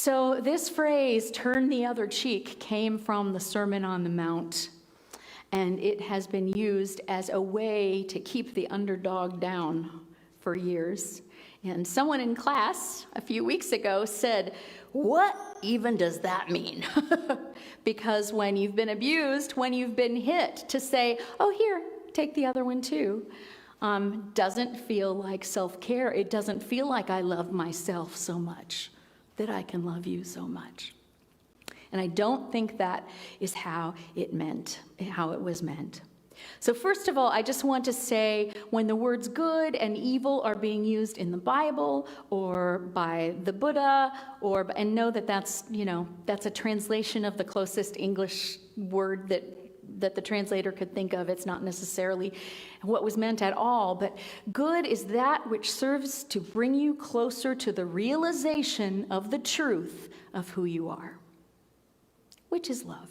So this phrase, turn the other cheek, came from the Sermon on the Mount. And it has been used as a way to keep the underdog down for years. And someone in class a few weeks ago said, what even does that mean? Because when you've been abused, when you've been hit, to say, oh, here, take the other one too, doesn't feel like self-care. It doesn't feel like I love myself so much that I can love you so much. And I don't think that is how it was meant. So first of all, I just want to say, when the words good and evil are being used in the Bible or by the Buddha, and know that that's a translation of the closest English word that the translator could think of. It's not necessarily what was meant at all, but good is that which serves to bring you closer to the realization of the truth of who you are, which is love.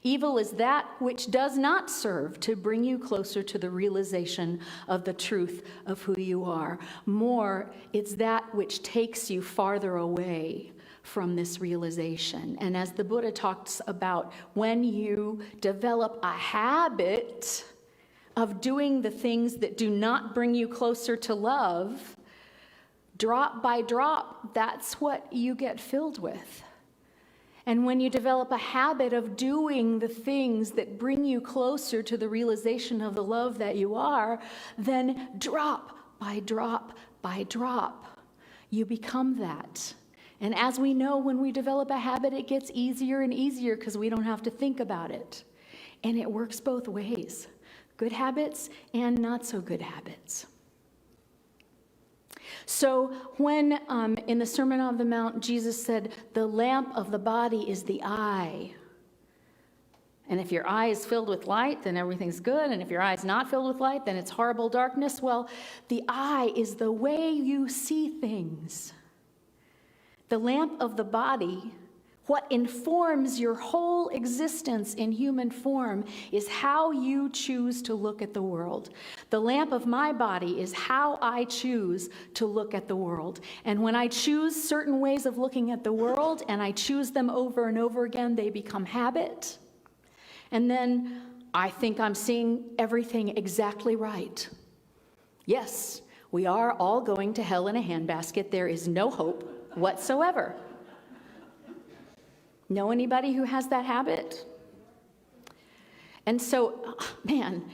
Evil is that which does not serve to bring you closer to the realization of the truth of who you are. More, it's that which takes you farther away from this realization. And as the Buddha talks about, when you develop a habit of doing the things that do not bring you closer to love, drop by drop, that's what you get filled with. And when you develop a habit of doing the things that bring you closer to the realization of the love that you are, then drop by drop by drop, you become that. And as we know, when we develop a habit, it gets easier and easier because we don't have to think about it. And it works both ways, good habits and not so good habits. So when in the Sermon on the Mount, Jesus said, the lamp of the body is the eye. And if your eye is filled with light, then everything's good. And if your eye is not filled with light, then it's horrible darkness. Well, the eye is the way you see things. The lamp of the body, what informs your whole existence in human form, is how you choose to look at the world. The lamp of my body is how I choose to look at the world. And when I choose certain ways of looking at the world, and I choose them over and over again, they become habit. And then I think I'm seeing everything exactly right. Yes, we are all going to hell in a handbasket. There is no hope whatsoever. Know anybody who has that habit? And so, man,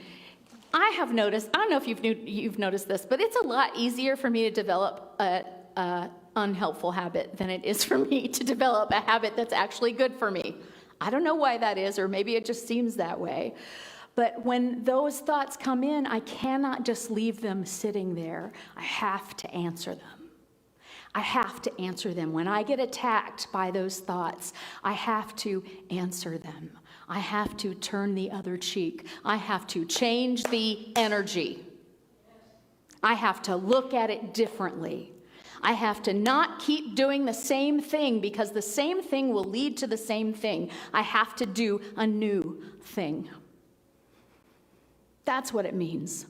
I have noticed, I don't know if you've noticed this, but it's a lot easier for me to develop a unhelpful habit than it is for me to develop a habit that's actually good for me. I don't know why that is, or maybe it just seems that way. But when those thoughts come in, I cannot just leave them sitting there. I have to answer them. I have to answer them. When I get attacked by those thoughts, I have to answer them. I have to turn the other cheek. I have to change the energy. I have to look at it differently. I have to not keep doing the same thing, because the same thing will lead to the same thing. I have to do a new thing. That's what it means.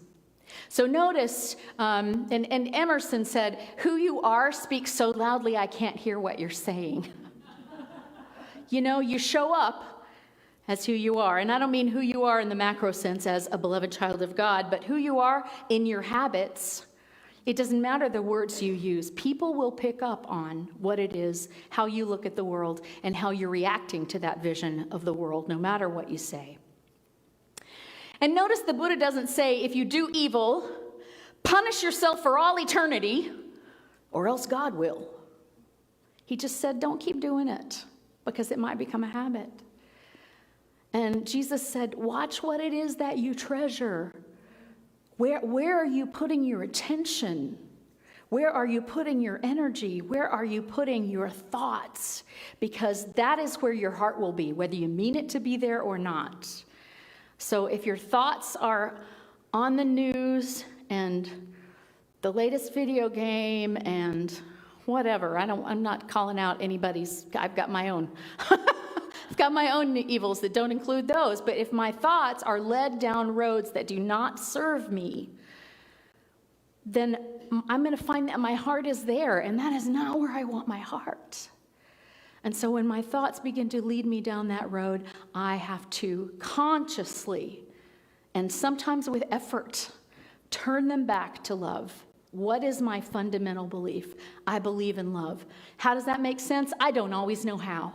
So notice, and Emerson said, who you are speaks so loudly I can't hear what you're saying. You know, you show up as who you are. And I don't mean who you are in the macro sense as a beloved child of God, but who you are in your habits. It doesn't matter the words you use. People will pick up on what it is, how you look at the world, and how you're reacting to that vision of the world, no matter what you say. And notice the Buddha doesn't say, if you do evil, punish yourself for all eternity, or else God will. He just said, don't keep doing it, because it might become a habit. And Jesus said, watch what it is that you treasure. Where are you putting your attention? Where are you putting your energy? Where are you putting your thoughts? Because that is where your heart will be, whether you mean it to be there or not. So if your thoughts are on the news and the latest video game and whatever, I'm not calling out anybody's, I've got my own. I've got my own evils that don't include those. But if my thoughts are led down roads that do not serve me, then I'm going to find that my heart is there, and that is not where I want my heart. And so when my thoughts begin to lead me down that road, I have to consciously, and sometimes with effort, turn them back to love. What is my fundamental belief? I believe in love. How does that make sense? I don't always know how.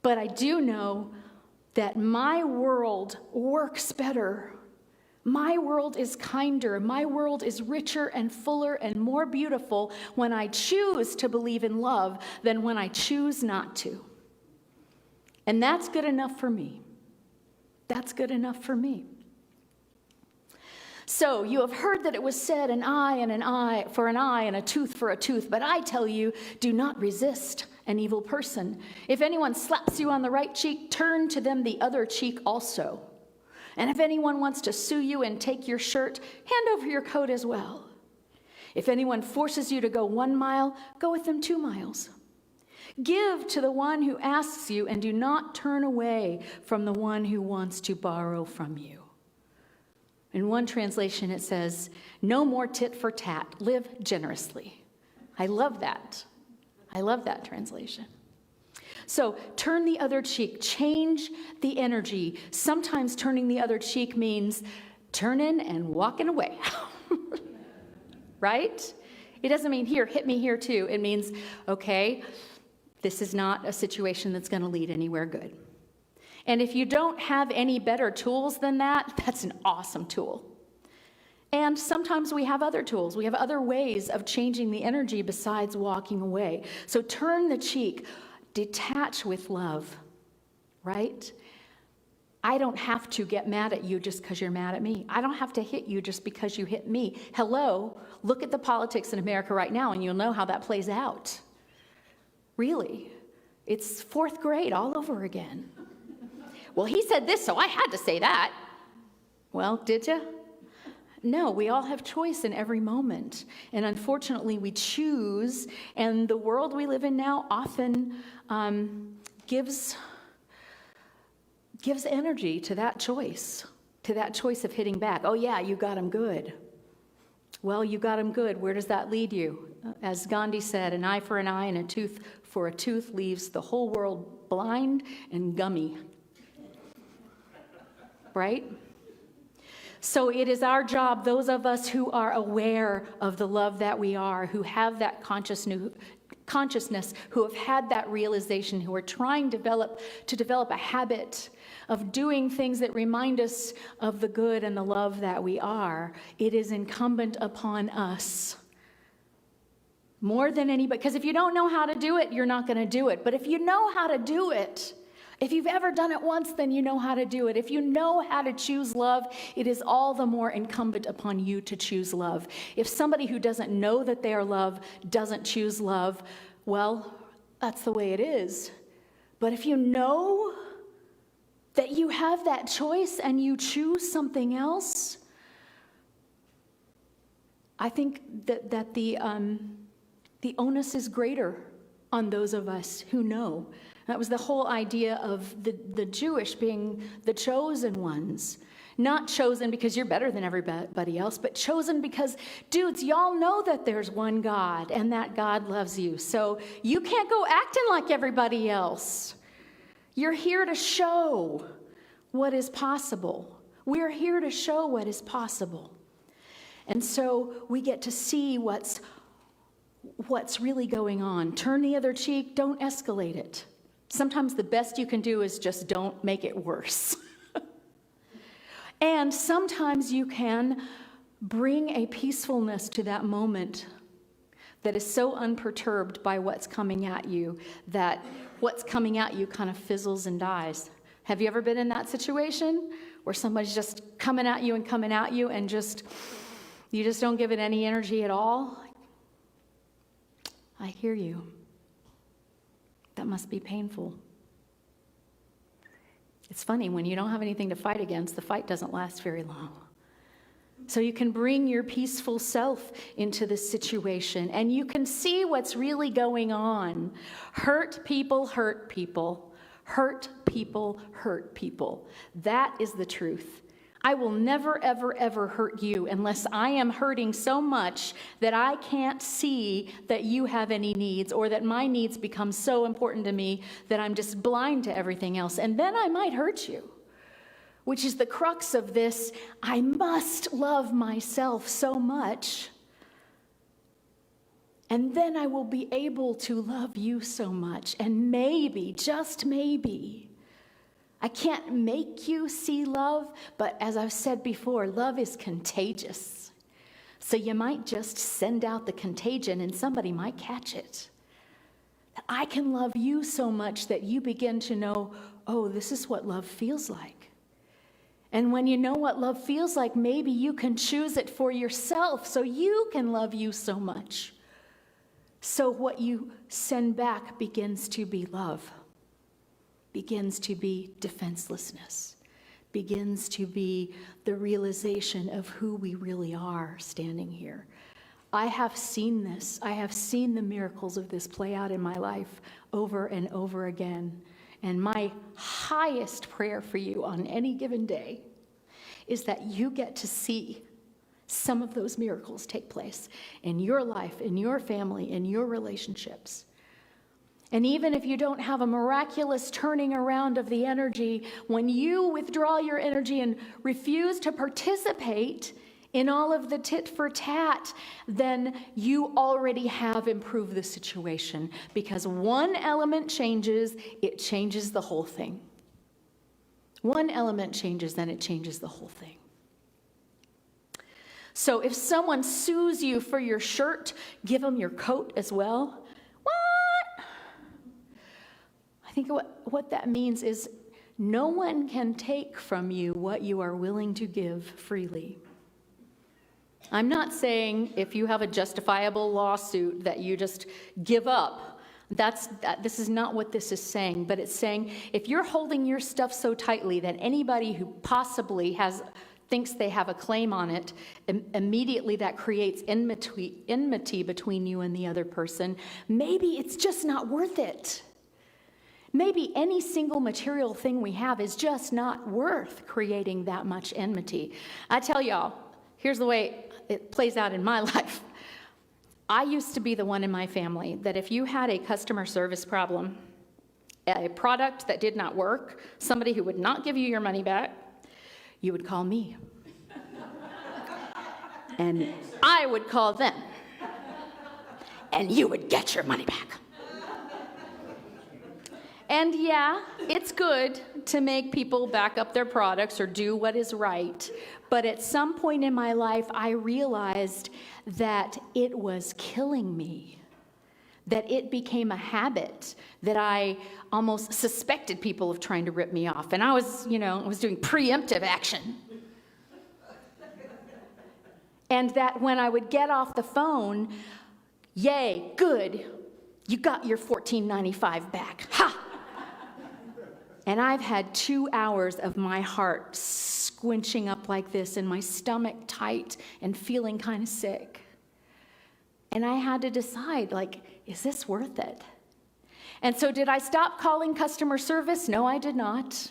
But I do know that my world works better. My world is kinder. My world is richer and fuller and more beautiful when I choose to believe in love than when I choose not to. And that's good enough for me. That's good enough for me. So you have heard that it was said, an eye and an eye for an eye and a tooth for a tooth. But I tell you, do not resist an evil person. If anyone slaps you on the right cheek, turn to them the other cheek also. And if anyone wants to sue you and take your shirt, hand over your coat as well. If anyone forces you to go 1 mile, go with them 2 miles. Give to the one who asks you, and do not turn away from the one who wants to borrow from you. In one translation, it says, no more tit for tat, live generously. I love that. I love that translation. So turn the other cheek, change the energy. Sometimes turning the other cheek means turning and walking away, right? It doesn't mean here, hit me here too. It means, okay, this is not a situation that's going to lead anywhere good. And if you don't have any better tools than that, that's an awesome tool. And sometimes we have other tools. We have other ways of changing the energy besides walking away. So turn the cheek. Detach with love, right? I don't have to get mad at you just because you're mad at me. I don't have to hit you just because you hit me. Hello, look at the politics in America right now and you'll know how that plays out. Really, it's 4th grade all over again. Well, he said this, so I had to say that. Well, did you? No, we all have choice in every moment. And unfortunately, we choose, and the world we live in now often gives energy to that choice of hitting back. Oh yeah, you got him good. Well, you got him good. Where does that lead you? As Gandhi said, an eye for an eye and a tooth for a tooth leaves the whole world blind and gummy. Right? So it is our job, those of us who are aware of the love that we are, who have that consciousness, who have had that realization, who are trying to develop a habit of doing things that remind us of the good and the love that we are. It is incumbent upon us more than anybody, because if you don't know how to do it, you're not going to do it. But if you know how to do it, if you've ever done it once, then you know how to do it. If you know how to choose love, it is all the more incumbent upon you to choose love. If somebody who doesn't know that they are loved doesn't choose love, well, that's the way it is. But if you know that you have that choice and you choose something else, I think that the onus is greater on those of us who know. That was the whole idea of the Jewish being the chosen ones. Not chosen because you're better than everybody else, but chosen because, dudes, y'all know that there's one God and that God loves you. So you can't go acting like everybody else. You're here to show what is possible. We're here to show what is possible. And so we get to see what's really going on. Turn the other cheek, don't escalate it. Sometimes the best you can do is just don't make it worse. And sometimes you can bring a peacefulness to that moment that is so unperturbed by what's coming at you that what's coming at you kind of fizzles and dies. Have you ever been in that situation where somebody's just coming at you and you just don't give it any energy at all? I hear you. That must be painful. It's funny, when you don't have anything to fight against, the fight doesn't last very long. So you can bring your peaceful self into this situation, and you can see what's really going on. Hurt people hurt people. Hurt people hurt people. That is the truth. I will never, ever, ever hurt you unless I am hurting so much that I can't see that you have any needs, or that my needs become so important to me that I'm just blind to everything else. And then I might hurt you, which is the crux of this. I must love myself so much, and then I will be able to love you so much. And maybe, just maybe, I can't make you see love, but as I've said before, love is contagious. So you might just send out the contagion and somebody might catch it. I can love you so much that you begin to know, oh, this is what love feels like. And when you know what love feels like, maybe you can choose it for yourself so you can love you so much. So what you send back begins to be love, begins to be defenselessness, begins to be the realization of who we really are standing here. I have seen this. I have seen the miracles of this play out in my life over and over again. And my highest prayer for you on any given day is that you get to see some of those miracles take place in your life, in your family, in your relationships. And even if you don't have a miraculous turning around of the energy, when you withdraw your energy and refuse to participate in all of the tit for tat, then you already have improved the situation. Because one element changes, it changes the whole thing. One element changes, then it changes the whole thing. So if someone sues you for your shirt, give them your coat as well. What? I think what that means is no one can take from you what you are willing to give freely. I'm not saying if you have a justifiable lawsuit that you just give up. This is not what this is saying, but it's saying if you're holding your stuff so tightly that anybody who possibly thinks they have a claim on it, immediately that creates enmity between you and the other person. Maybe it's just not worth it. Maybe any single material thing we have is just not worth creating that much enmity. I tell y'all, here's the way it plays out in my life. I used to be the one in my family that if you had a customer service problem, a product that did not work, somebody who would not give you your money back, you would call me. And I would call them. And you would get your money back. And yeah, it's good to make people back up their products or do what is right. But at some point in my life, I realized that it was killing me. That it became a habit, that I almost suspected people of trying to rip me off. And I was doing preemptive action. And that when I would get off the phone, yay, good, you got your $14.95 back. Ha! And I've had 2 hours of my heart squinching up like this and my stomach tight and feeling kind of sick. And I had to decide, is this worth it? And so did I stop calling customer service? No, I did not.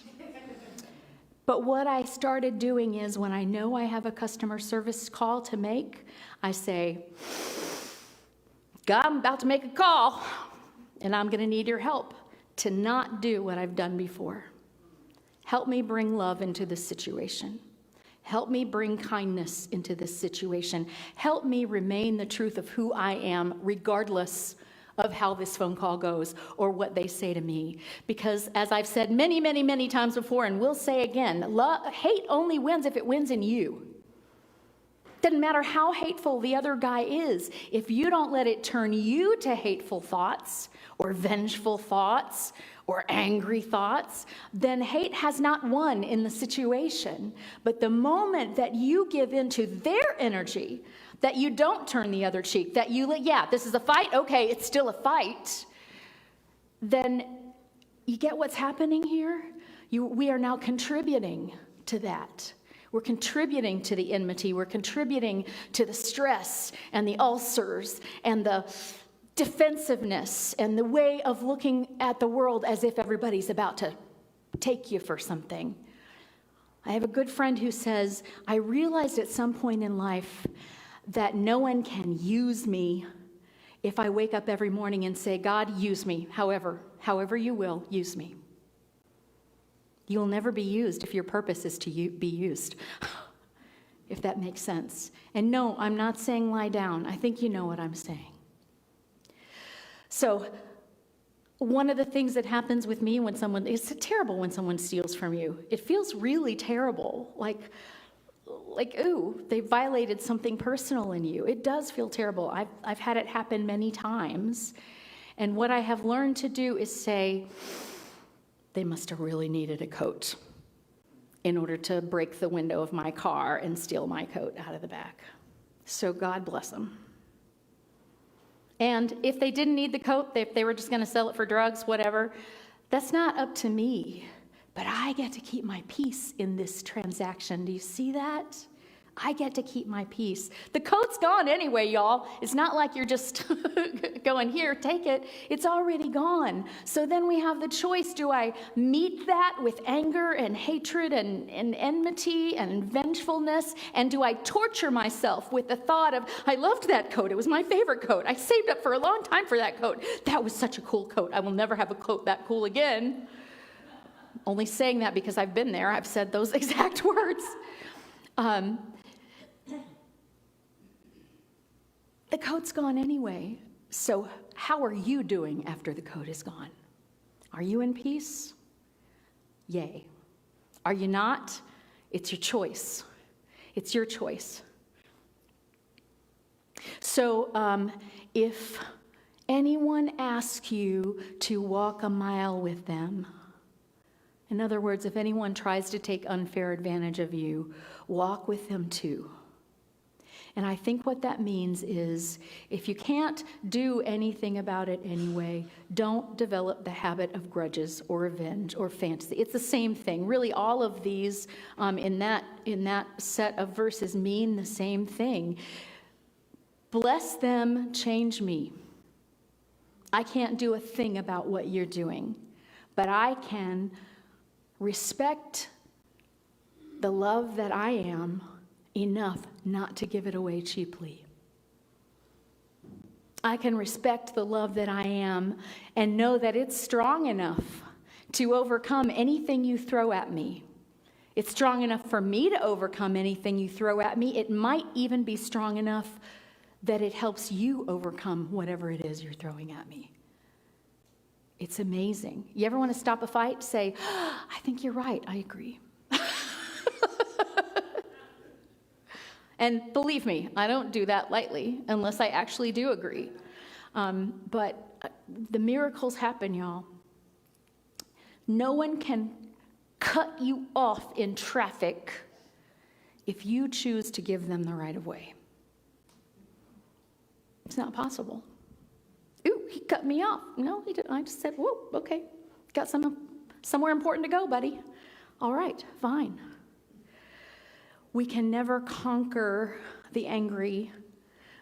But what I started doing is when I know I have a customer service call to make, I say, God, I'm about to make a call, and I'm going to need your help to not do what I've done before. Help me bring love into this situation. Help me bring kindness into this situation. Help me remain the truth of who I am, regardless of how this phone call goes or what they say to me. Because as I've said many, many, many times before, and will say again, hate only wins if it wins in you. Doesn't matter how hateful the other guy is. If you don't let it turn you to hateful thoughts or vengeful thoughts or angry thoughts, then hate has not won in the situation. But the moment that you give into their energy, that you don't turn the other cheek, that this is a fight, okay, it's still a fight, then you get what's happening here? We are now contributing to that. We're contributing to the enmity. We're contributing to the stress and the ulcers and the defensiveness and the way of looking at the world as if everybody's about to take you for something. I have a good friend who says, I realized at some point in life that no one can use me if I wake up every morning and say, God, use me, however you will, use me. You will never be used if your purpose is to be used, if that makes sense. And no, I'm not saying lie down. I think you know what I'm saying. So one of the things that happens with me it's terrible when someone steals from you. It feels really terrible, like, ooh, they violated something personal in you. It does feel terrible. I've had it happen many times. And what I have learned to do is say, they must have really needed a coat in order to break the window of my car and steal my coat out of the back. So God bless them. And if they didn't need the coat, if they were just going to sell it for drugs, whatever, that's not up to me. But I get to keep my peace in this transaction. Do you see that? I get to keep my peace. The coat's gone anyway, y'all. It's not like you're just going, here, take it. It's already gone. So then we have the choice. Do I meet that with anger and hatred and enmity and vengefulness? And do I torture myself with the thought of, I loved that coat. It was my favorite coat. I saved up for a long time for that coat. That was such a cool coat. I will never have a coat that cool again. Only saying that because I've been there. I've said those exact words. The coat's gone anyway. So how are you doing after the coat is gone? Are you in peace? Yay. Are you not? It's your choice. It's your choice. So if anyone asks you to walk a mile with them, in other words, if anyone tries to take unfair advantage of you, walk with them too. And I think what that means is if you can't do anything about it anyway, don't develop the habit of grudges or revenge or fantasy. It's the same thing. Really, all of these in that set of verses mean the same thing. Bless them, change me. I can't do a thing about what you're doing, but I can respect the love that I am enough not to give it away cheaply. I can respect the love that I am and know that it's strong enough to overcome anything you throw at me. It's strong enough for me to overcome anything you throw at me. It might even be strong enough that it helps you overcome whatever it is you're throwing at me. It's amazing. You ever want to stop a fight? Say, I think you're right. I agree. And believe me, I don't do that lightly unless I actually do agree. But the miracles happen, y'all. No one can cut you off in traffic if you choose to give them the right of way. It's not possible. Ooh, he cut me off. No, he didn't. I just said, whoa, okay. Got somewhere important to go, buddy. All right, fine. We can never conquer the angry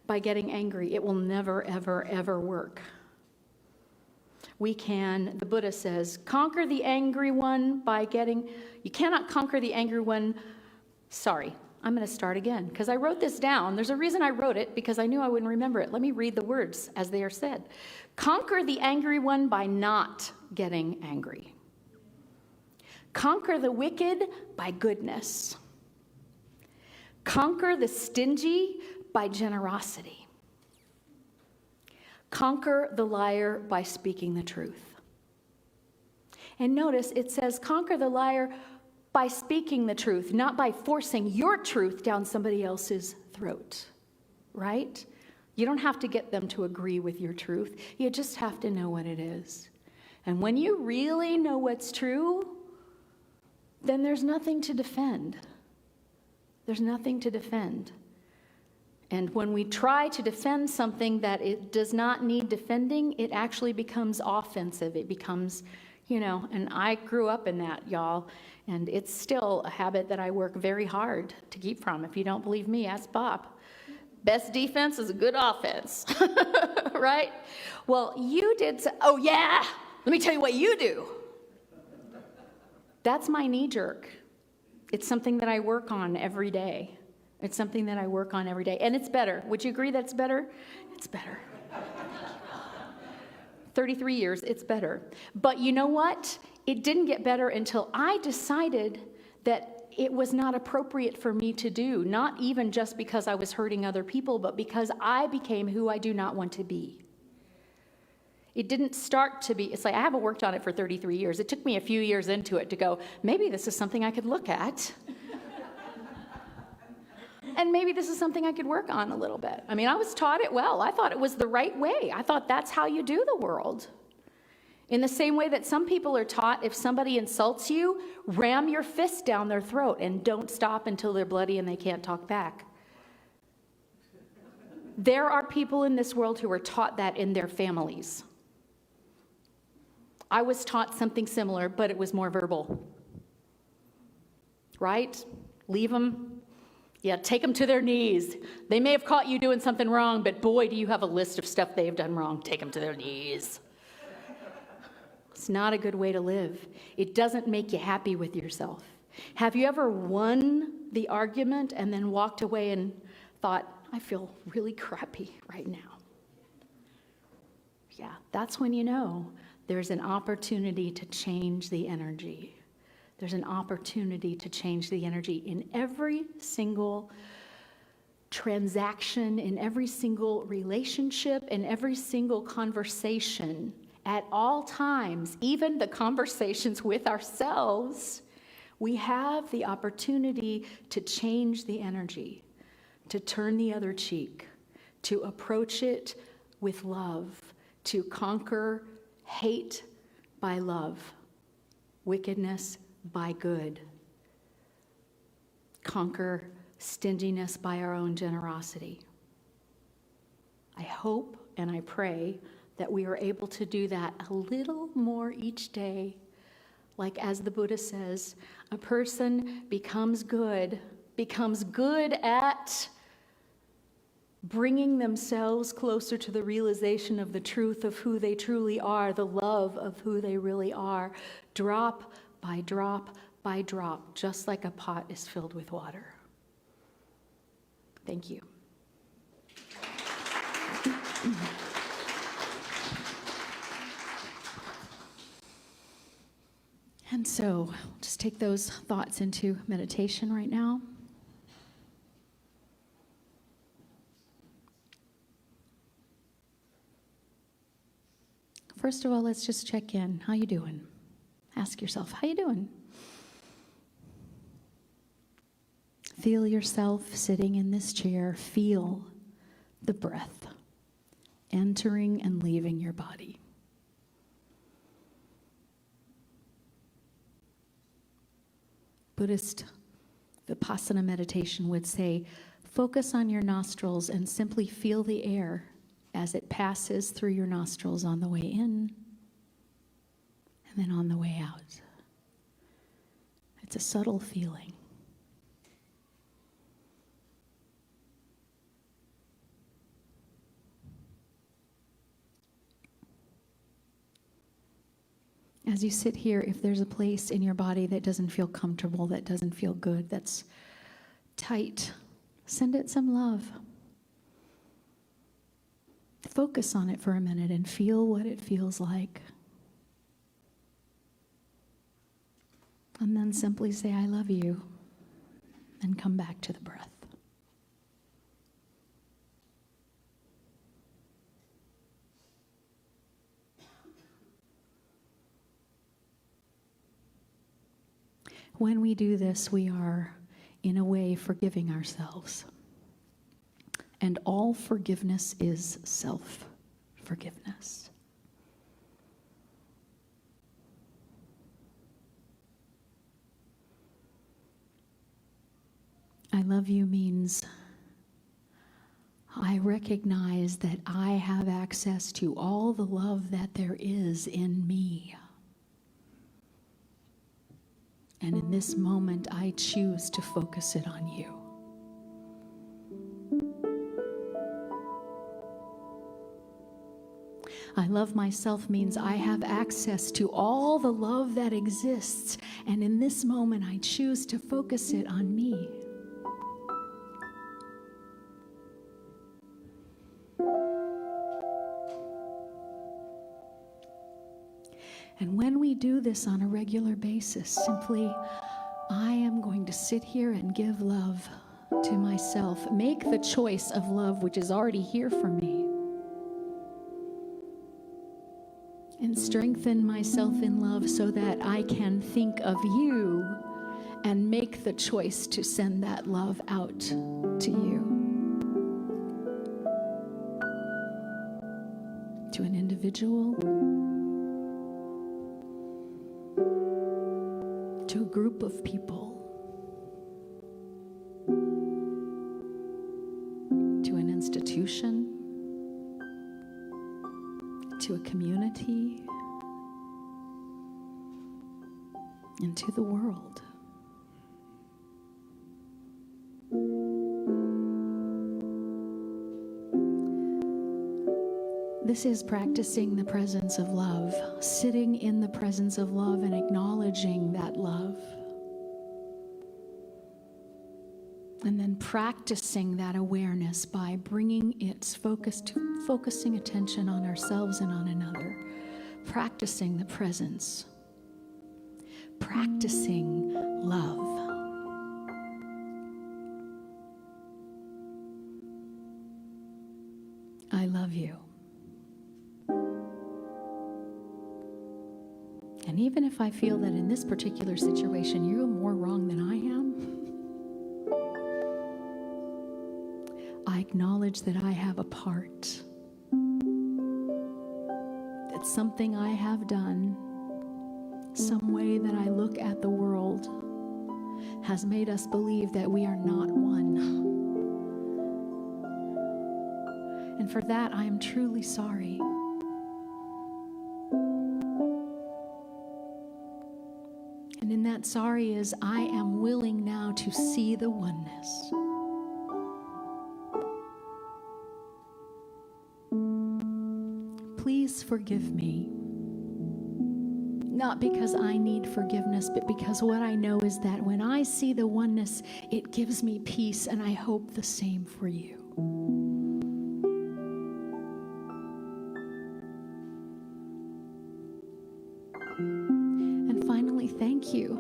by getting angry. It will never, ever, ever work. We can, the Buddha says, conquer the angry one by you cannot conquer the angry one. Sorry, I'm going to start again because I wrote this down. There's a reason I wrote it because I knew I wouldn't remember it. Let me read the words as they are said. Conquer the angry one by not getting angry. Conquer the wicked by goodness. Conquer the stingy by generosity. Conquer the liar by speaking the truth. And notice it says conquer the liar by speaking the truth, not by forcing your truth down somebody else's throat, right? You don't have to get them to agree with your truth. You just have to know what it is. And when you really know what's true, then there's nothing to defend. There's nothing to defend. And when we try to defend something that it does not need defending, it actually becomes offensive. It becomes, and I grew up in that, y'all. And it's still a habit that I work very hard to keep from. If you don't believe me, ask Bob. Best defense is a good offense, right? Well, you did, oh yeah, let me tell you what you do. That's my knee jerk. It's something that I work on every day. It's something that I work on every day. And it's better. Would you agree that's better? It's better. 33 years, it's better. But you know what? It didn't get better until I decided that it was not appropriate for me to do, not even just because I was hurting other people, but because I became who I do not want to be. It didn't start to be, it's like I haven't worked on it for 33 years. It took me a few years into it to go, maybe this is something I could look at. And maybe this is something I could work on a little bit. I mean, I was taught it well. I thought it was the right way. I thought that's how you do the world. In the same way that some people are taught, if somebody insults you, ram your fist down their throat and don't stop until they're bloody and they can't talk back. There are people in this world who are taught that in their families. I was taught something similar, but it was more verbal. Right? Leave them. Yeah, take them to their knees. They may have caught you doing something wrong, but boy, do you have a list of stuff they have done wrong. Take them to their knees. It's not a good way to live. It doesn't make you happy with yourself. Have you ever won the argument and then walked away and thought, I feel really crappy right now? Yeah, that's when you know there's an opportunity to change the energy. There's an opportunity to change the energy in every single transaction, in every single relationship, in every single conversation, at all times, even the conversations with ourselves. We have the opportunity to change the energy, to turn the other cheek, to approach it with love, to conquer hate by love, wickedness by good, conquer stinginess by our own generosity. I hope and I pray that we are able to do that a little more each day. Like as the Buddha says, a person becomes good at bringing themselves closer to the realization of the truth of who they truly are, the love of who they really are, drop by drop by drop, just like a pot is filled with water. Thank you. And so, just take those thoughts into meditation right now. First of all, let's just check in. How you doing? Ask yourself, how you doing? Feel yourself sitting in this chair. Feel the breath entering and leaving your body. Buddhist Vipassana meditation would say, focus on your nostrils and simply feel the air as it passes through your nostrils on the way in and then on the way out. It's a subtle feeling. As you sit here, if there's a place in your body that doesn't feel comfortable, that doesn't feel good, that's tight, send it some love. Focus on it for a minute and feel what it feels like. And then simply say, I love you, and come back to the breath. When we do this, we are, in a way, forgiving ourselves. And all forgiveness is self-forgiveness. I love you means I recognize that I have access to all the love that there is in me. And in this moment, I choose to focus it on you. I love myself means I have access to all the love that exists, and in this moment I choose to focus it on me. And when we do this on a regular basis, simply, I am going to sit here and give love to myself. Make the choice of love which is already here for me. And strengthen myself in love so that I can think of you and make the choice to send that love out to you. To an individual, to a group of people, to an institution, to a community, and to the world. This is practicing the presence of love, sitting in the presence of love and acknowledging that love. And then practicing that awareness by bringing its focusing attention on ourselves and on another. Practicing the presence. Practicing love. I love you. And even if I feel that in this particular situation you're more wrong than I am, I acknowledge that I have a part. That something I have done, some way that I look at the world, has made us believe that we are not one. And for that, I am truly sorry. And in that sorry is, I am willing now to see the oneness. Please forgive me. Not because I need forgiveness, but because what I know is that when I see the oneness, it gives me peace, and I hope the same for you. And finally, thank you.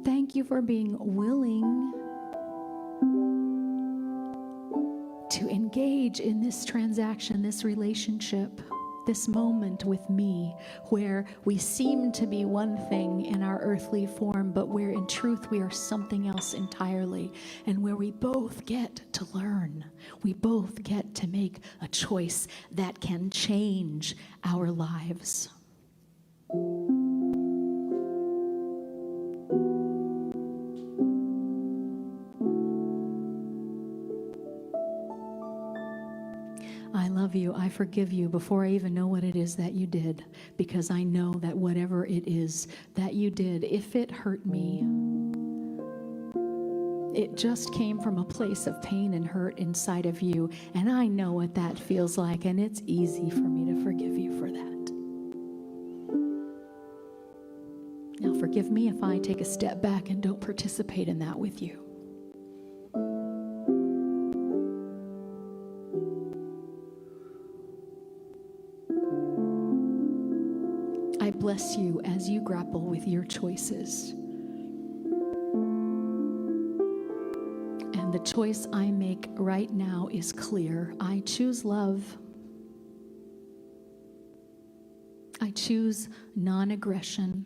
Thank you for being willing to engage in this transaction, this relationship, this moment with me, where we seem to be one thing in our earthly form, but where in truth we are something else entirely, and where we both get to learn. We both get to make a choice that can change our lives. I love you. I forgive you before I even know what it is that you did, because I know that whatever it is that you did, if it hurt me, it just came from a place of pain and hurt inside of you, and I know what that feels like, and it's easy for me to forgive you for that. Now, forgive me if I take a step back and don't participate in that with you. I bless you as you grapple with your choices. And the choice I make right now is clear. I choose love. I choose non-aggression.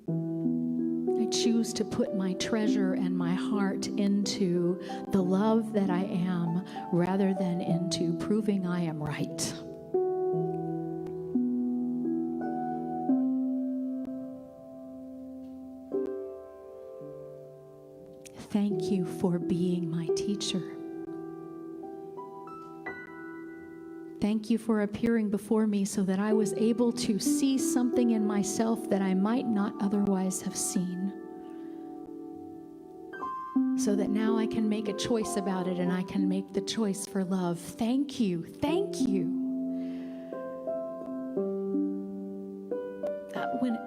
I choose to put my treasure and my heart into the love that I am, rather than into proving I am right. Thank you for being my teacher. Thank you for appearing before me so that I was able to see something in myself that I might not otherwise have seen. so that now I can make a choice about it, and I can make the choice for love. Thank you. Thank you.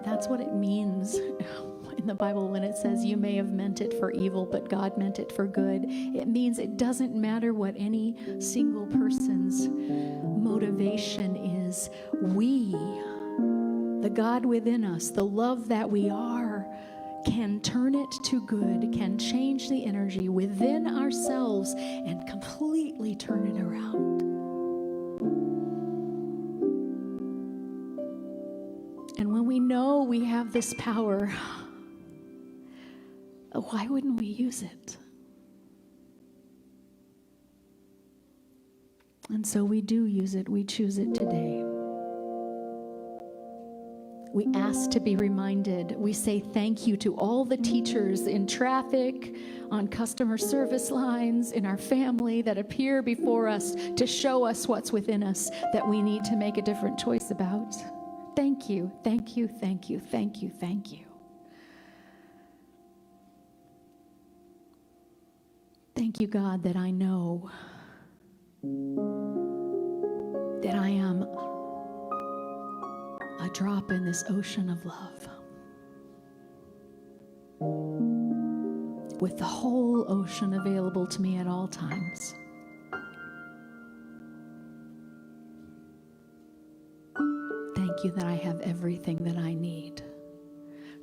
That's what it means in the Bible when it says you may have meant it for evil, but God meant it for good. It means it doesn't matter what any single person's motivation is. We, the God within us, the love that we are, can turn it to good, can change the energy within ourselves and completely turn it around. And when we know we have this power, why wouldn't we use it? And so we do use it. We choose it today. We ask to be reminded. We say thank you to all the teachers in traffic, on customer service lines, in our family that appear before us to show us what's within us that we need to make a different choice about. Thank you, thank you, thank you, thank you, thank you. Thank you, God, that I know that I am a drop in this ocean of love, with the whole ocean available to me at all times. Thank you that I have everything that I need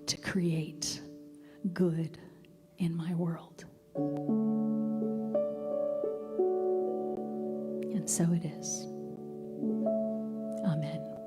to create good in my world. And so it is. Amen.